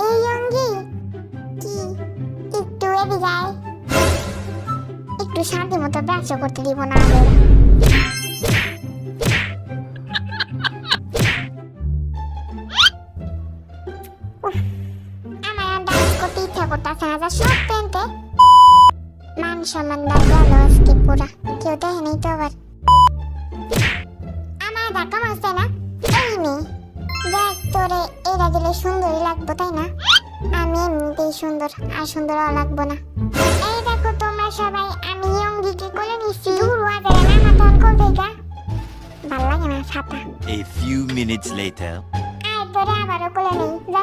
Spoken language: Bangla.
এই অঙ্গি কি একটু এদিকে যায়, একটু শান্তি মতো ব্যবসা করতে দিব না আমাদের। আমার আর ডান্স করতে ইচ্ছা করতেছে না, যা সব প্যান্টে মান সম্মান দাও গেল আজকে পুরা, কেউ দেখেনি তো আবার। আমার ধাক্কা মারছে না এই মেয়ে, দেখ তোরে এরা দিলে সুন্দরই লাগবো তাই না? আমি এমনিতেই সুন্দর, আর সুন্দর লাগবো না। এই দেখো তোমরা সবাই, আমি অঙ্গিকে কোলে নিচ্ছি। আমার তখন কোল থেকে ভাল লাগে না ছাতা। A few minutes later. আর তোরে আবারও কোলে নেই, যা